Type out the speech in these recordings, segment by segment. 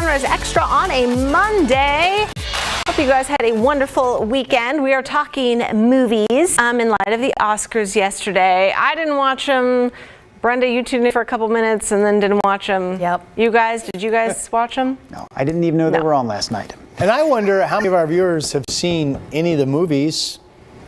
Sunrise Extra on a Monday. Hope you guys had a wonderful weekend. We are talking movies in light of the Oscars yesterday. I didn't watch them. Brenda, you tuned in for a couple minutes and then didn't watch them. Yep. You guys, did you guys watch them? No, I didn't even know they were on last night. And I wonder how many of our viewers have seen any of the movies.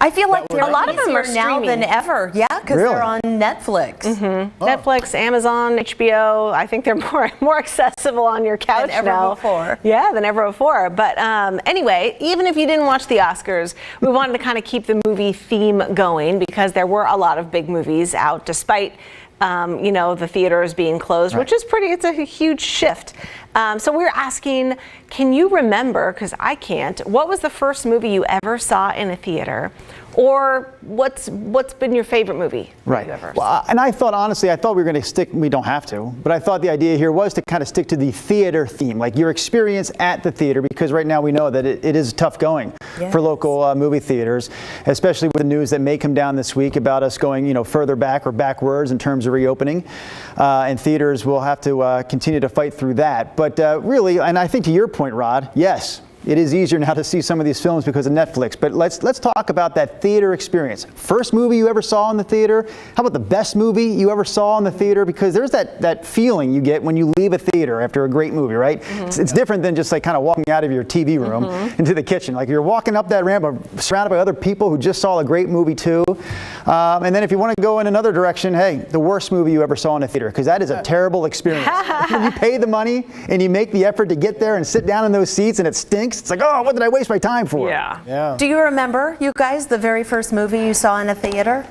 I feel like a lot of them are now streaming. than ever. Yeah, because Really? they're on Netflix. Mm-hmm. Netflix, Amazon, HBO. I think they're more accessible on your couch Than ever now. before. Yeah, than ever before. But anyway, even if you didn't watch the Oscars, we wanted to kind of keep the movie theme going because there were a lot of big movies out despite the theaters being closed, which is it's a huge shift. So we're asking, can you remember, because I can't, what was the first movie you ever saw in a theater? Or what's been your favorite movie? Right. You ever Well, and I thought, honestly, we were going to stick, we don't have to, but I thought the idea here was to kind of stick to the theater theme, like your experience at the theater, because right now we know that it is tough going for local movie theaters, especially with the news that may come down this week about us going, further back or backwards in terms of reopening. And theaters will have to continue to fight through that. But really, and I think to your point, Rod, yes, it is easier now to see some of these films because of Netflix. But let's talk about that theater experience. First movie you ever saw in the theater? How about the best movie you ever saw in the theater? Because there's that feeling you get when you leave a theater after a great movie, right? Mm-hmm. It's different than just like kind of walking out of your TV room into the kitchen. Like you're walking up that ramp surrounded by other people who just saw a great movie too. And then if you want to go in another direction, hey, the worst movie you ever saw in a theater, because that is a terrible experience. When you pay the money and you make the effort to get there and sit down in those seats and it stinks, it's like, oh, what did I waste my time for? Yeah. Do you remember, you guys, the very first movie you saw in a theater?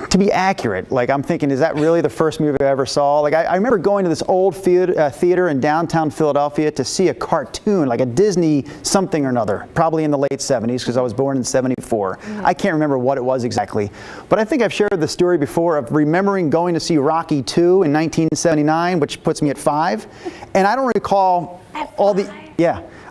To be accurate, like I'm thinking, is that really the first movie I ever saw? Like I remember going to this old theater in downtown Philadelphia to see a cartoon, like a Disney something or another, probably in the late 70s because I was born in 74. I can't remember what it was exactly, but I think I've shared the story before of remembering going to see Rocky II in 1979, which puts me at 5, and I don't recall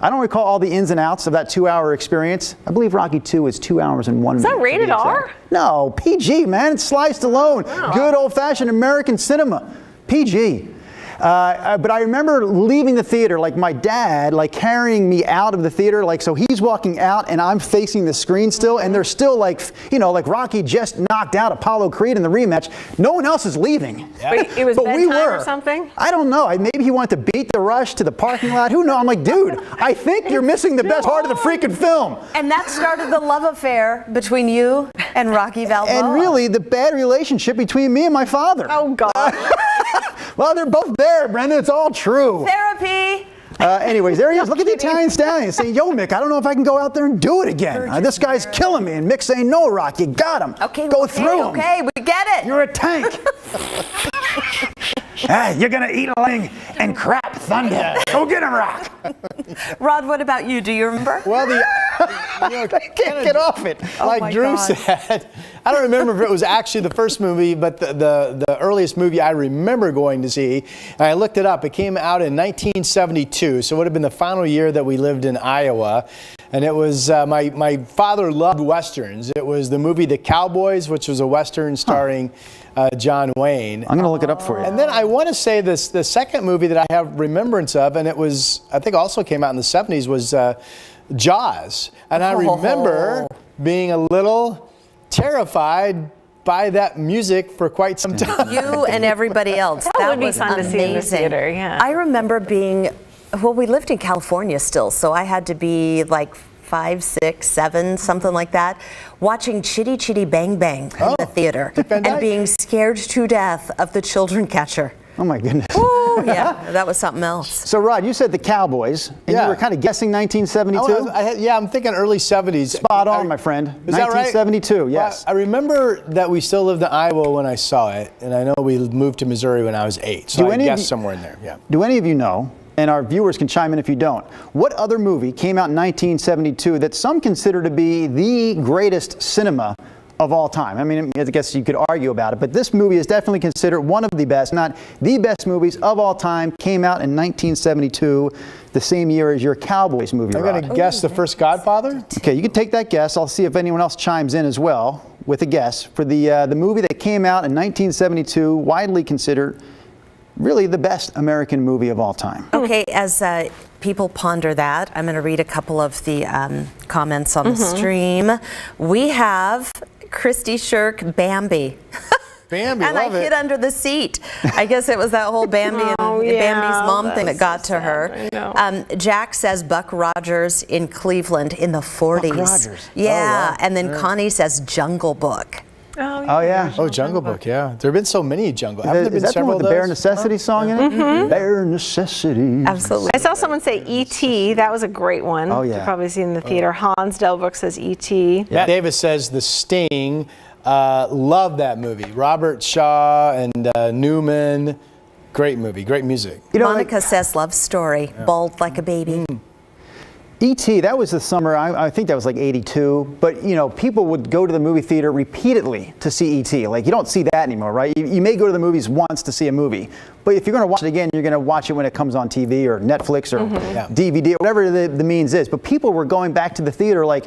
I don't recall all the ins and outs of that 2-hour experience. I believe Rocky II was 2 hours and 1 minute. Is that rated R? No, PG, man. It's sliced alone. Wow. Good old-fashioned American cinema. PG. But I remember leaving the theater, like my dad, like carrying me out of the theater, like so he's walking out and I'm facing the screen still, and they're still like, like Rocky just knocked out Apollo Creed in the rematch. No one else is leaving. Yeah. It was bedtime or something? I don't know. Maybe he wanted to beat the rush to the parking lot. Who knows? I'm like, dude, I think you're missing the best part of the freaking film. And that started the love affair between you and Rocky Balboa. And really, the bad relationship between me and my father. Oh, God. Well, they're both there, Brenda. It's all true. Therapy. Anyways, there he is. Look at the Italian stallion saying, yo, Mick, I don't know if I can go out there and do it again. This guy's killing me. And Mick's saying, no, Rock, you got him. Okay, go through him. Okay, we get it. You're a tank. Hey, you're going to eat a ling and crap thunder. Go get him, Rock. Rod, what about you? Do you remember? Well, I can't get off it. Like Drew said, I don't remember if it was actually the first movie, but the earliest movie I remember going to see, and I looked it up, it came out in 1972, so it would have been the final year that we lived in Iowa. And it was, my father loved Westerns. It was the movie The Cowboys, which was a Western starring John Wayne. I'm going to look it up for you. And then I want to say the second movie that I have remembrance of, and it was, I think also came out in the 70s, was Jaws. And I remember being a little terrified by that music for quite some time. You and everybody else. That would be was fun to see in the amazing. theater, yeah. I remember we lived in California still, so I had to be like 5, 6, 7, something like that, watching Chitty Chitty Bang Bang in the theater and being scared to death of the children catcher. Oh, my goodness. Ooh, yeah, that was something else. So, Rod, you said the Cowboys, and you were kind of guessing 1972? I'm thinking early 70s. Spot on, my friend. Is that right? 1972, yes. Well, I remember that we still lived in Iowa when I saw it, and I know we moved to Missouri when I was 8, so I guess somewhere in there, yeah. Do any of you know, and our viewers can chime in if you don't, what other movie came out in 1972 that some consider to be the greatest cinema of all time? I mean, I guess you could argue about it, but this movie is definitely considered one of the best, not the best movies of all time. Came out in 1972, the same year as your Cowboys movie. I'm going to guess the first Godfather? Okay, you can take that guess. I'll see if anyone else chimes in as well with a guess for the movie that came out in 1972, widely considered really the best American movie of all time. Okay, as people ponder that. I'm going to read a couple of the comments on the stream. We have Christy Shirk, Bambi. Bambi, and I hid under the seat. I guess it was that whole Bambi and Bambi's mom thing that got to her. Jack says Buck Rogers in Cleveland in the 40s. Buck Rogers. Yeah, wow. and then Connie says Jungle Book. Oh yeah. Oh, Jungle Book, yeah. There have been so many Jungle. Haven't there been Is that the several one with the Bare Necessity song in it? Bare Necessity. Absolutely. I saw someone say E.T. That was a great one. Oh, yeah. You've probably seen in the theater. Hans Delbruck says E.T. Matt Davis says The Sting. Love that movie. Robert Shaw and Newman. Great movie, great music. You know, Monica says Love Story, bald like a baby. E.T., that was the summer, I think that was like 82, but you know, people would go to the movie theater repeatedly to see E.T. Like, you don't see that anymore, right? You may go to the movies once to see a movie, but if you're going to watch it again, you're going to watch it when it comes on TV or Netflix or DVD, whatever the means is. But people were going back to the theater like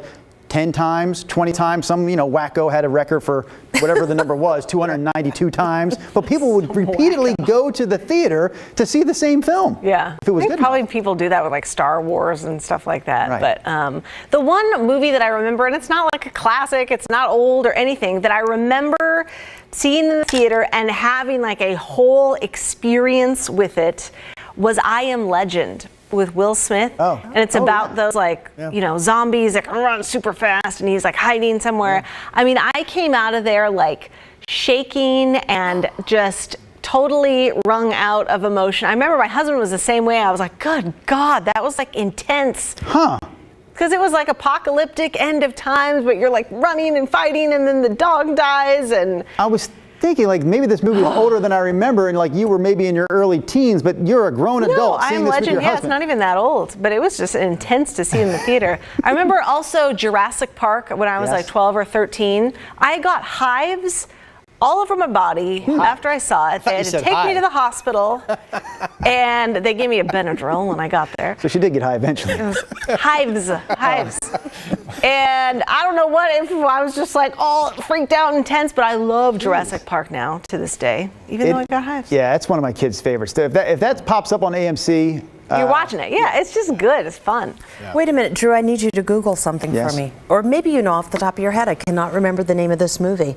10 times, 20 times. Some, you know, wacko had a record for whatever the number was, 292 times. But people would repeatedly go to the theater to see the same film. Yeah. If it was I think good probably enough. people do that with like Star Wars and stuff like that. Right. But the one movie that I remember, and it's not like a classic, it's not old or anything, that I remember seeing in the theater and having like a whole experience with it was I Am Legend with Will Smith. Oh. And it's about those like, you know, zombies that can run super fast and he's like hiding somewhere. I mean, I came out of there like shaking and just totally wrung out of emotion. I remember my husband was the same way. I was like, good God, that was like intense. Huh. Because it was like apocalyptic end of times, but you're like running and fighting and then the dog dies and... I was thinking like maybe this movie was older than I remember, and like you were maybe in your early teens, but you're a grown adult I seeing Am this with Legend, your yeah, it's husband. not even that old, but it was just intense to see in the theater. I remember also Jurassic Park when I was like 12 or 13. I got hives all over my body after I saw it. They had to take me to the hospital, and they gave me a Benadryl when I got there. So she did get high eventually. Hives. And I don't know what, I was just like all freaked out and intense, but I love Jurassic Park now to this day, even though I got hives. Yeah, it's one of my kids' favorites. If that pops up on AMC, you're watching it. Yeah, it's just good. It's fun. Yeah. Wait a minute, Drew, I need you to Google something for me. Or maybe you know off the top of your head. I cannot remember the name of this movie.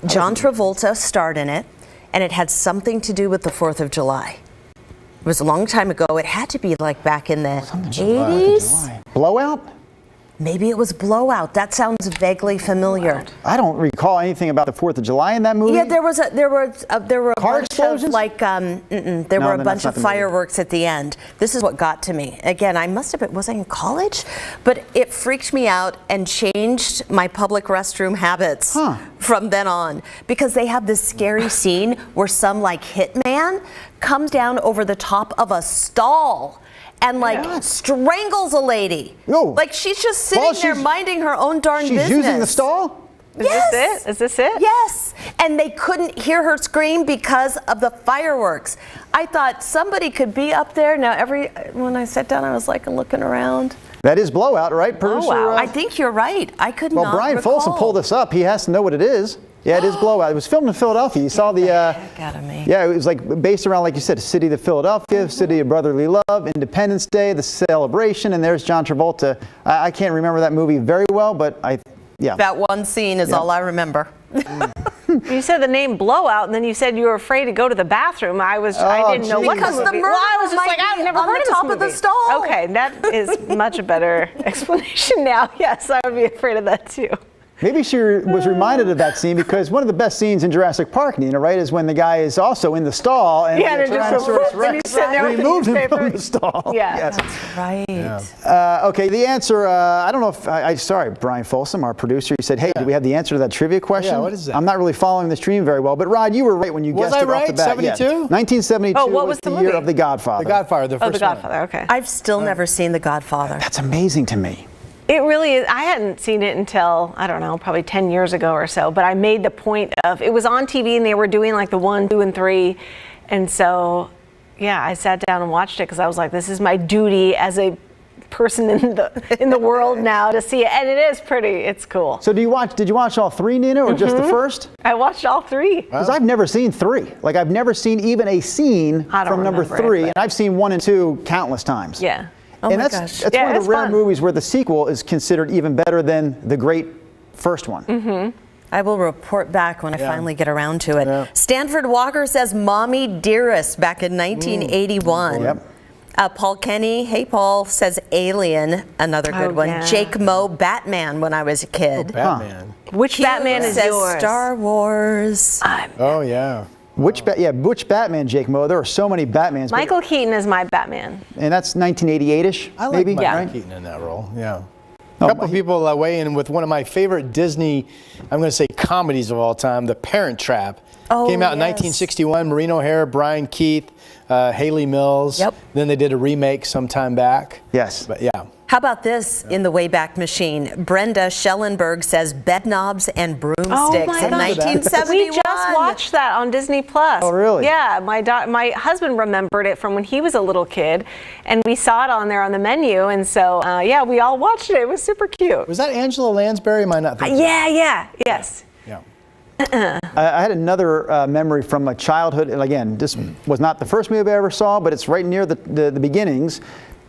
John Travolta starred in it, and it had something to do with the 4th of July. It was a long time ago. It had to be like back in the 80s. Blowout? Maybe it was Blowout. That sounds vaguely familiar. I don't recall anything about the 4th of July in that movie. Yeah, there were a Car bunch explosions? of like there were a bunch of fireworks at the end. This is what got to me. Again, I must have been, was I in college? But it freaked me out and changed my public restroom habits from then on, because they have this scary scene where some like hitman comes down over the top of a stall and like strangles a lady. No. Like she's just sitting there minding her own darn business. She's using the stall? Is this it? Yes. And they couldn't hear her scream because of the fireworks. I thought somebody could be up there. Now, when I sat down, I was like looking around. That is Blowout, right, producer? Oh, wow. I think you're right. I could not Brian recall. Folsom pulled this up. He has to know what it is. Yeah, it is Blowout. It was filmed in Philadelphia. You saw the... heck out of me. Yeah, it was like based around, like you said, city of Philadelphia, city of brotherly love, Independence Day, the celebration, and there's John Travolta. I can't remember that movie very well, but That one scene is all I remember. You said the name Blowout, and then you said you were afraid to go to the bathroom. I didn't know what because the movie. murder I was just like, I've never heard of this top of the movie. stall. Okay, that is much a better explanation now. Yes, I would be afraid of that too. Maybe she was reminded of that scene because one of the best scenes in Jurassic Park, Nina, right, is when the guy is also in the stall and and Tyrannosaurus Rex removed him from the stall. Yeah, yes. That's right. Yeah. Okay, the answer, I don't know if, sorry, Brian Folsom, our producer, he said, hey, do we have the answer to that trivia question? Yeah, what is that? I'm not really following the stream very well, but Rod, you were right when you guessed it off the bat. 72? Yeah. 1972 Oh, what was the year movie? of The Godfather. The Godfather, the first The Godfather, okay. I've still never seen The Godfather. That's amazing to me. It really is. I hadn't seen it until, I don't know, probably 10 years ago or so, but I made the point of, it was on TV and they were doing like the 1, 2, and 3. And so, yeah, I sat down and watched it because I was like, this is my duty as a person in the world now to see it. And it is pretty, it's cool. So did you watch all 3, Nina, or just the first? I watched all 3. Because I've never seen 3. Like, I've never seen even a scene from number 3, and I've seen 1 and 2 countless times. Yeah. Oh and my that's gosh. Yeah, one of it's the rare fun. movies where the sequel is considered even better than the great first one. Mm-hmm. I will report back when I finally get around to it. Yeah. Stanford Walker says Mommy Dearest back in 1981. Yep. Paul Kenny, hey Paul, says Alien, another good one. yeah. Jake Moe, Batman when I was a kid. Batman. Which Batman is says yours? Star Wars. Oh, yeah. Which Batman, Jake Moe? There are so many Batmans. but- Michael Keaton is my Batman. and that's 1988-ish, I like maybe? Michael Yeah. Keaton in that role. Yeah. Oh, A couple people weigh in with one of my favorite Disney, I'm going to say comedies of all time, The Parent Trap. Oh, Came out in yes. 1961. Maureen O'Hara, Brian Keith, Haley Mills. Yep. Then they did a remake sometime back. Yes. But yeah. How about this in the Wayback Machine? Brenda Schellenberg says Bedknobs and Broomsticks in gosh. 1971. We just watched that on Disney Plus. Oh, really? Yeah, my husband remembered it from when he was a little kid, and we saw it on there on the menu, and so yeah, we all watched it. It was super cute. Was that Angela Lansbury? Am I not thinking? Yes. Yeah. I had another memory from my childhood, and again, this was not the first movie I ever saw, but it's right near the beginnings.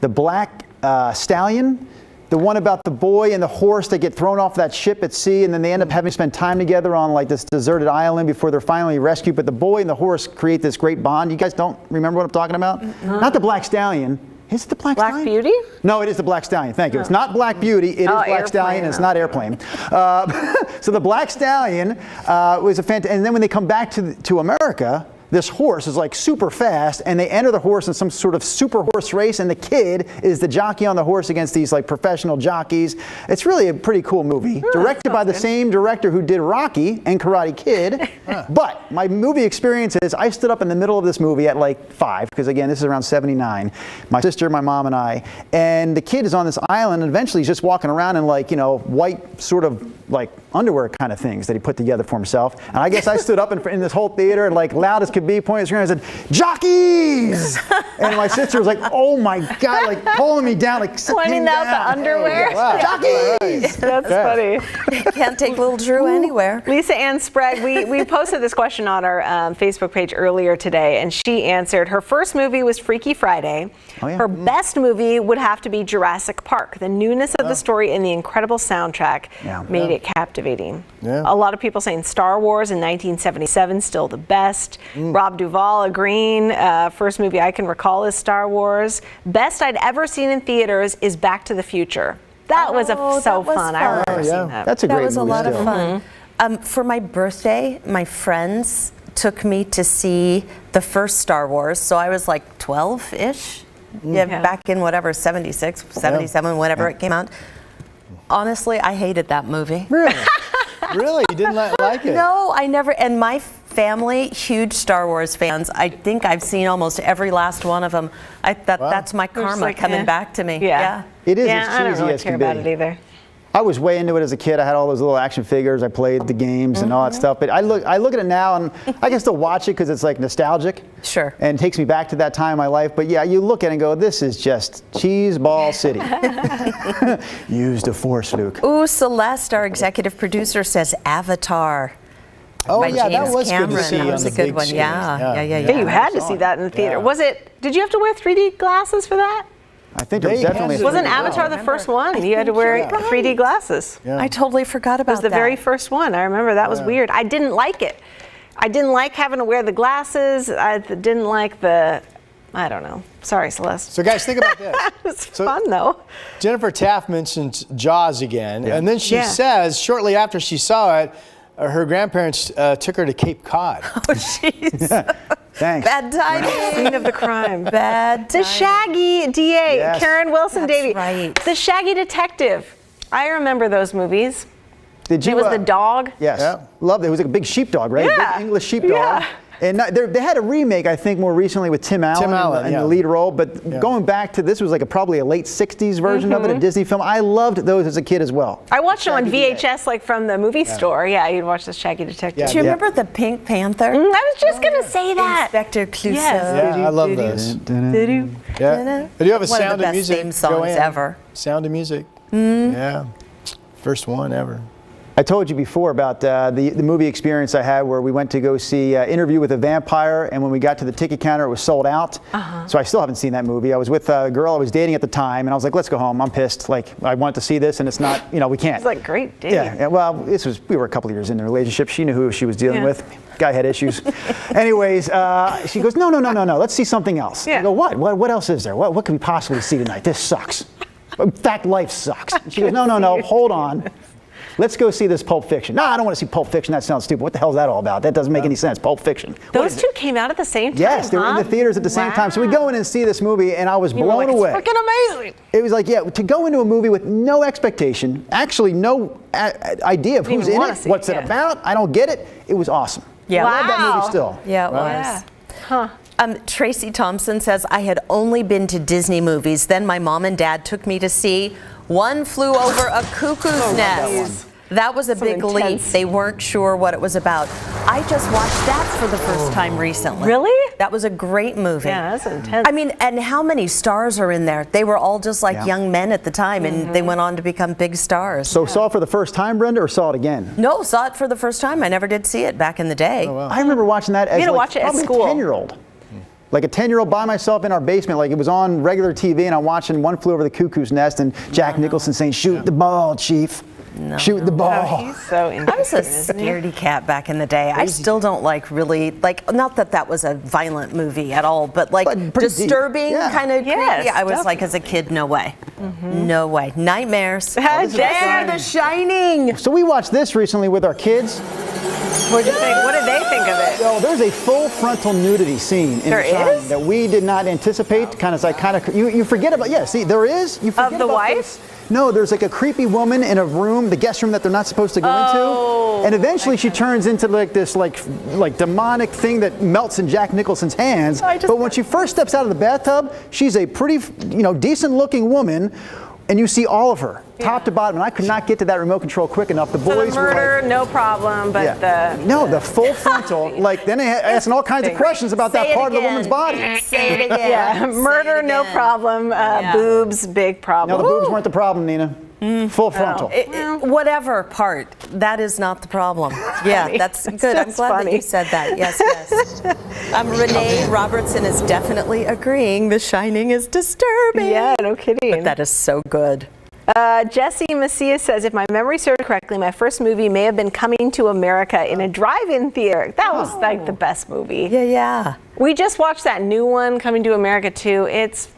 The Black Stallion, the one about the boy and the horse that get thrown off that ship at sea, and then they end up having to spend time together on like this deserted island before they're finally rescued. But the boy and the horse create this great bond. You guys don't remember what I'm talking about? Not the Black Stallion. Is it the Black Stallion? Beauty? No, it is the Black Stallion. Thank you. It's not Black Beauty. It is Black Stallion. And it's not Airplane. So the Black Stallion was a fantastic. And then when they come back to America, this horse is like super fast, and they enter the horse in some sort of super horse race, and the kid is the jockey on the horse against these like professional jockeys. It's really a pretty cool movie, directed by the same director who did Rocky and Karate Kid. But my movie experience is I stood up in the middle of this movie at like 5, because again, this is around 79. My sister, my mom, and I, and the kid is on this island, and eventually he's just walking around in like, white sort of like underwear kind of things that he put together for himself. And I guess I stood up in this whole theater and like loud as could be, pointing at the screen, I said, "Jockeys!" And my sister was like, "Oh my God," like pulling me down, like Pointing out the underwear. Wow. Jockeys! That's funny. Can't take little Drew anywhere. Lisa Ann Sprague, we posted this question on our Facebook page earlier today, and she answered her first movie was Freaky Friday. Oh, yeah. Her best movie would have to be Jurassic Park. The newness of the story and the incredible soundtrack made it captivating. Yeah. A lot of people saying Star Wars in 1977 still the best. Rob Duvall agreeing. First movie I can recall is Star Wars. Best I'd ever seen in theaters is Back to the Future. That was so that was fun. I fun. remember Yeah. seeing that. That's a great That was a movie lot still. of fun. For my birthday, my friends took me to see the first Star Wars, so I was like 12-ish. Yeah, back in whatever, 76, 77, whenever it came out. Honestly, I hated that movie. Really? Really? You didn't like it? No, I never, and my family, huge Star Wars fans. I think I've seen almost every last one of them. That's my karma like, coming back to me. Yeah. It is Yeah, as I don't cheesy really as care can be. about it either. I was way into it as a kid. I had all those little action figures. I played the games and all that stuff. But I look at it now, and I can still watch it because it's like nostalgic. Sure. And it takes me back to that time in my life. But yeah, you look at it and go, this is just cheeseball city. Use the force, Luke. Ooh, Celeste, our executive producer, says Avatar. Oh, by yeah, James that was Cameron. good to see That on was the a good big one. screen. Yeah. Yeah, you had to see that in the theater. Yeah. Did you have to wear 3D glasses for that? I think there was They definitely handed it Wasn't really Avatar well. the first one? You had to wear 3D glasses. Yeah. I totally forgot It about was the that. very first one. I remember that was weird. I didn't like it. I didn't like having to wear the glasses. I didn't like I don't know. Sorry, Celeste. So guys, think about this. It's fun though. Jennifer Taft mentions Jaws again, and then she Yeah. says shortly after she saw it, her grandparents took her to Cape Cod. Oh, jeez. Thanks. Bad timing. Scene of the crime. Bad The timing. Shaggy DA, Yes. Karen Wilson That's Davy. right. The Shaggy Detective. I remember those movies. Did you? It was the dog. Yes. Yeah. Loved it. It was like a big sheepdog, right? Yeah. Big English sheepdog. Yeah. And they had a remake, I think, more recently with Tim Allen, in yeah. the lead role. But going back to this was like probably a late 60s version of it, a Disney film. I loved those as a kid as well. I watched them on Shaggy VHS, like from the movie store. Yeah, you'd watch the Shaggy Detective. Yeah. Do you remember the Pink Panther? I was just gonna say that. Inspector Clouseau. Yes. Yeah, I love those. Yeah. Do you have a One of Sound the of best Music? theme songs Joanne? ever. Sound of Music. Yeah. First one ever. I told you before about the movie experience I had where we went to go see Interview with a Vampire, and when we got to the ticket counter, it was sold out. So I still haven't seen that movie. I was with a girl I was dating at the time, and I was like, let's go home. I'm pissed. Like, I want to see this, and it's not, we can't. It's like great date. Yeah, well, we were a couple of years in the relationship. She knew who she was dealing with. Guy had issues. Anyways, she goes, no, let's see something else. I go, what else is there? What can we possibly see tonight? This sucks. In fact, life sucks. And she goes, no, hold on. Let's go see this Pulp Fiction. No, I don't want to see Pulp Fiction. That sounds stupid. What the hell is that all about? That doesn't make any sense. Pulp Fiction. Those two came out at the same time. Yes, they were in the theaters at the same time. So we go in and see this movie, and I was blown away. It's freaking amazing. It was like, to go into a movie with no expectation, actually no idea of who's in it, what's it about. I don't get it. It was awesome. Yeah. I love that movie still. Yeah, it was. Tracy Thompson says, I had only been to Disney movies. Then my mom and dad took me to see One Flew Over a Cuckoo's Nest. That was a big leap. They weren't sure what it was about. I just watched that for the first time recently. Really? That was a great movie. Yeah, that's intense. I mean, and how many stars are in there? They were all just like young men at the time, and they went on to become big stars. So saw it for the first time, Brenda, or saw it again? No, saw it for the first time. I never did see it back in the day. Oh, wow. I remember watching that as probably a 10-year-old. Like a 10-year-old by myself in our basement, like it was on regular TV, and I'm watching One Flew Over the Cuckoo's Nest, and Jack Nicholson saying, "Shoot the ball, Chief." Shoot the ball. He's so I was a scaredy cat back in the day. I still don't not that was a violent movie at all, but disturbing, kind of creepy. I was like, as a kid, no way. No way. Nightmares. The Shining. So we watched this recently with our kids. What did they think of it? So there's a full frontal nudity scene in The Shining that we did not anticipate. You forget about. Yeah, see, there is. You forget of the about wife? This. No, there's like a creepy woman in a room, the guest room that they're not supposed to go into, and eventually she turns into like this like demonic thing that melts in Jack Nicholson's hands. But when she first steps out of the bathtub, she's a pretty, decent-looking woman. And you see all of her, top to bottom. And I could not get to that remote control quick enough. The boys were murder, no problem, but the full frontal. Then they asking all kinds of questions about that part of the woman's body. Say it again. Murder, no problem. Boobs, big problem. No, the boobs weren't the problem, Nina. Full frontal. Whatever part, that is not the problem. Yeah, that's good. I'm glad that you said that. Yes. Renee Robertson is definitely agreeing. The Shining is disturbing. Yeah, no kidding. But that is so good. Jesse Macias says, if my memory serves correctly, my first movie may have been Coming to America in a drive-in theater. That was like the best movie. Yeah. We just watched that new one, Coming to America 2. It's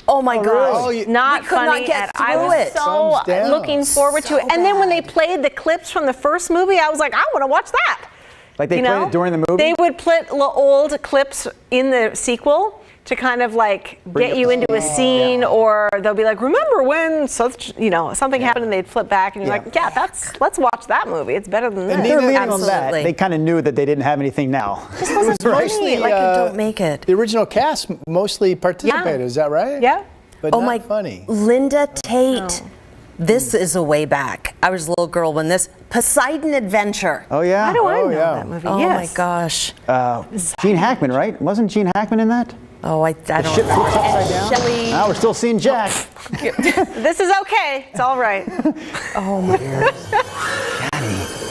oh my gosh. Not we could funny. Not get through I was so looking forward to it. And then when they played the clips from the first movie, I was like, I want to watch that. Like they played it during the movie? They would put old clips in the sequel to kind of like get you into a scene, or they'll be like, remember when something happened, and they'd flip back and you're like, let's watch that movie. It's better than this. They're leaning on that. They kind of knew that they didn't have anything now. Just wasn't funny. Don't make it. The original cast mostly participated. Is that right? Yeah. But not funny. Linda Tate. This is a way back. I was a little girl when this Poseidon Adventure. Oh yeah. How do I know that movie? Oh my gosh. Gene Hackman, right? Wasn't Gene Hackman in that? Oh, I don't know. Ship flips upside down. Shelley. Now we're still seeing Jack. This is okay. It's all right. Oh my God.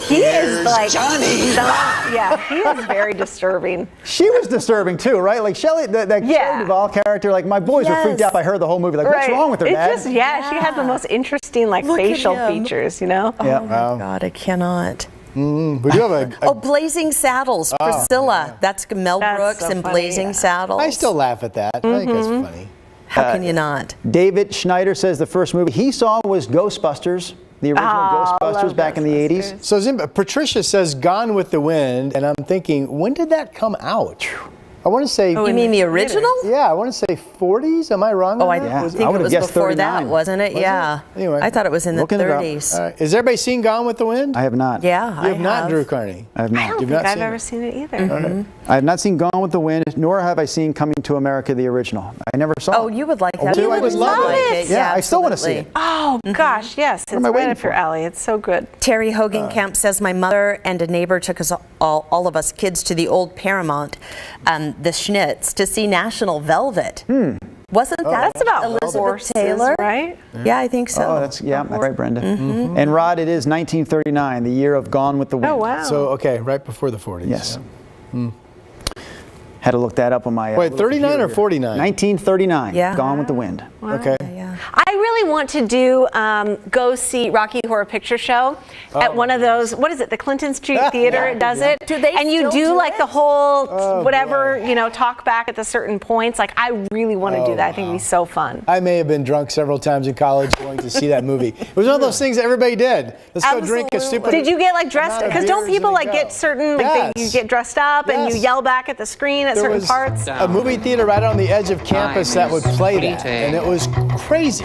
He is like Johnny. He is very disturbing. She was disturbing too, right? Like Shelley, that Shelley Duvall character. Like my boys were freaked out by her the whole movie. Like, what's wrong with her, Dad? She has the most interesting facial features. Oh my God, I cannot. We do have Blazing Saddles, Priscilla. That's Mel Brooks and Blazing Saddles. I still laugh at that. I think that's funny. How can you not? David Schneider says the first movie he saw was Ghostbusters, the original Ghostbusters back in the 80s. So Patricia says Gone with the Wind, and I'm thinking, when did that come out? I want to say. You mean the original? Yeah, I want to say 40s. Am I wrong? I think it was before that, wasn't it? Yeah. Anyway, I thought it was in the 30s. All right. Has everybody seen Gone with the Wind? I have not. Yeah, I have not, Drew Carney. I have not. I don't think I've ever seen it either. Right. I have not seen Gone with the Wind, nor have I seen Coming to America, the original. I never saw it. Oh, you would like that. You would love it. Yeah, I still want to see it. Oh gosh, yes, it's right up your alley. It's so good. Terry Hogenkamp says my mother and a neighbor took us all of us kids to the old Paramount, the Schnitz, to see National Velvet. Wasn't that That's about Elizabeth horses, Taylor? right? Yeah, I think so. Oh, that's right, Brenda. And Rod, it is 1939, the year of Gone with the Wind. Oh, wow. So, okay, right before the 40s. Yes. Had to look that up on my. Wait, 39 or 49? 1939. Yeah. Gone with the Wind. Okay. Yeah. I really want to do go see Rocky Horror Picture Show at one of those. What is it? The Clinton Street Theater does it. Do they and you still do do like it? the whole whatever talk back at the certain points. Like I really want to do that. I think it'd be so fun. I may have been drunk several times in college going to see that movie. It was one of those things that everybody did. Let's go drink a stupid. Did you get like dressed? amount of Because don't beers people and like go. get certain like you Yes. get dressed up and you Yes. yell back at the screen at There certain was parts? a movie theater right on the edge of campus that would play that, and it was crazy.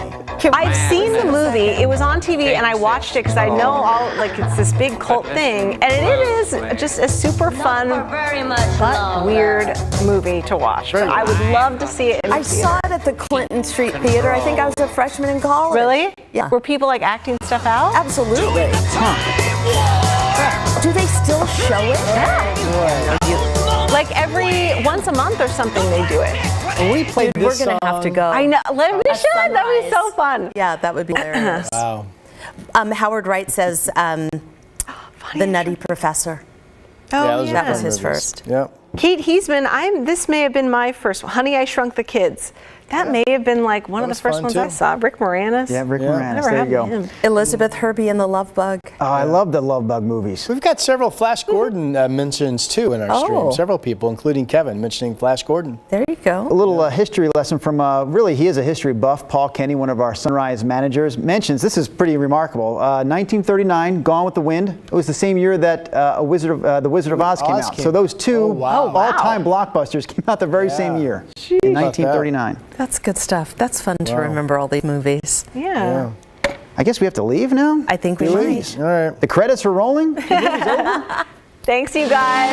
I've seen the movie. It was on TV, and I watched it because I know it's this big cult thing, and it is just a super fun but weird movie to watch. But I would love to see it in the I theater. saw it at the Clinton Street Theater. I think I was a freshman in college. Really? Yeah. Were people like acting stuff out? Absolutely. Do they still show it? Like once a month or something they do it. When we played Dude, we're this going to have to song- go. I know. We At should. That would be so sunrise. fun. Yeah, that would be hilarious. Wow. Howard Wright says The Nutty Professor. Oh, those are That fun was his movies. first. Yep. He's been. This may have been my first one. Honey, I Shrunk the Kids. That may have been like one of the was first fun, ones too. I saw. Rick Moranis. Yeah, Rick Yeah. Moranis. Never There you go. happened to him. Elizabeth Herbie and the Love Bug. Oh, I love the Love Bug movies. We've got several Flash Gordon mentions too in our stream. Several people, including Kevin, mentioning Flash Gordon. There you A go. little history lesson from, really, he is a history buff. Paul Kenny, one of our Sunrise managers, mentions, this is pretty remarkable, 1939, Gone with the Wind. It was the same year that The Wizard of Oz came out. So those two all-time blockbusters came out the very same year, in 1939. That's good stuff. That's fun to remember all these movies. Yeah. I guess we have to leave now? I think we Please. might. All right. The credits are rolling? Thanks, you guys.